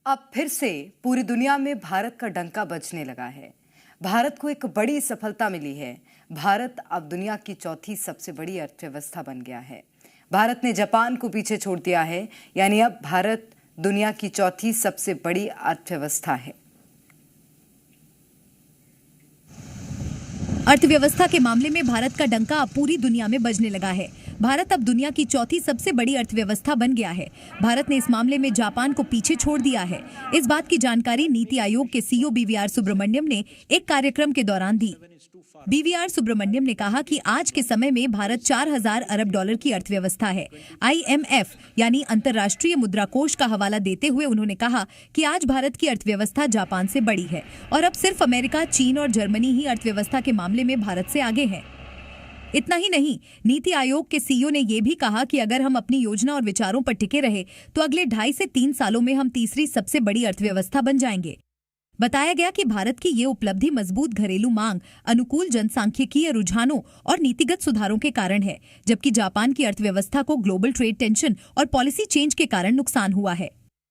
अब फिर से पूरी दुनिया में भारत का डंका बजने लगा है। भारत को एक बड़ी सफलता मिली है। भारत अब दुनिया की चौथी सबसे बड़ी अर्थव्यवस्था बन गया है। भारत ने जापान को पीछे छोड़ दिया है, यानी अब भारत दुनिया की चौथी सबसे बड़ी अर्थव्यवस्था है। अर्थव्यवस्था के मामले में भारत का डंका अब पूरी दुनिया में बजने लगा है। भारत अब दुनिया की चौथी सबसे बड़ी अर्थव्यवस्था बन गया है। भारत ने इस मामले में जापान को पीछे छोड़ दिया है। इस बात की जानकारी नीति आयोग के सीईओ बीवीआर सुब्रमण्यम ने एक कार्यक्रम के दौरान दी। बीवीआर सुब्रमण्यम ने कहा कि आज के समय में भारत 4000 अरब डॉलर की अर्थव्यवस्था है। IMF यानी अंतर्राष्ट्रीय मुद्रा कोष का हवाला देते हुए उन्होंने कहा कि आज भारत की अर्थव्यवस्था जापान से बड़ी है और अब सिर्फ अमेरिका, चीन और जर्मनी ही अर्थव्यवस्था के मामले में भारत से आगे है। इतना ही नहीं, नीति आयोग के सीईओ ने यह भी कहा कि अगर हम अपनी योजना और विचारों पर टिके रहे तो अगले 2.5 से 3 सालों में हम तीसरी सबसे बड़ी अर्थव्यवस्था बन जाएंगे। बताया गया कि भारत की ये उपलब्धि मजबूत घरेलू मांग, अनुकूल जनसांख्यिकीय रुझानों और नीतिगत सुधारों के कारण है, जबकि जापान की अर्थव्यवस्था को ग्लोबल ट्रेड टेंशन और पॉलिसी चेंज के कारण नुकसान हुआ है।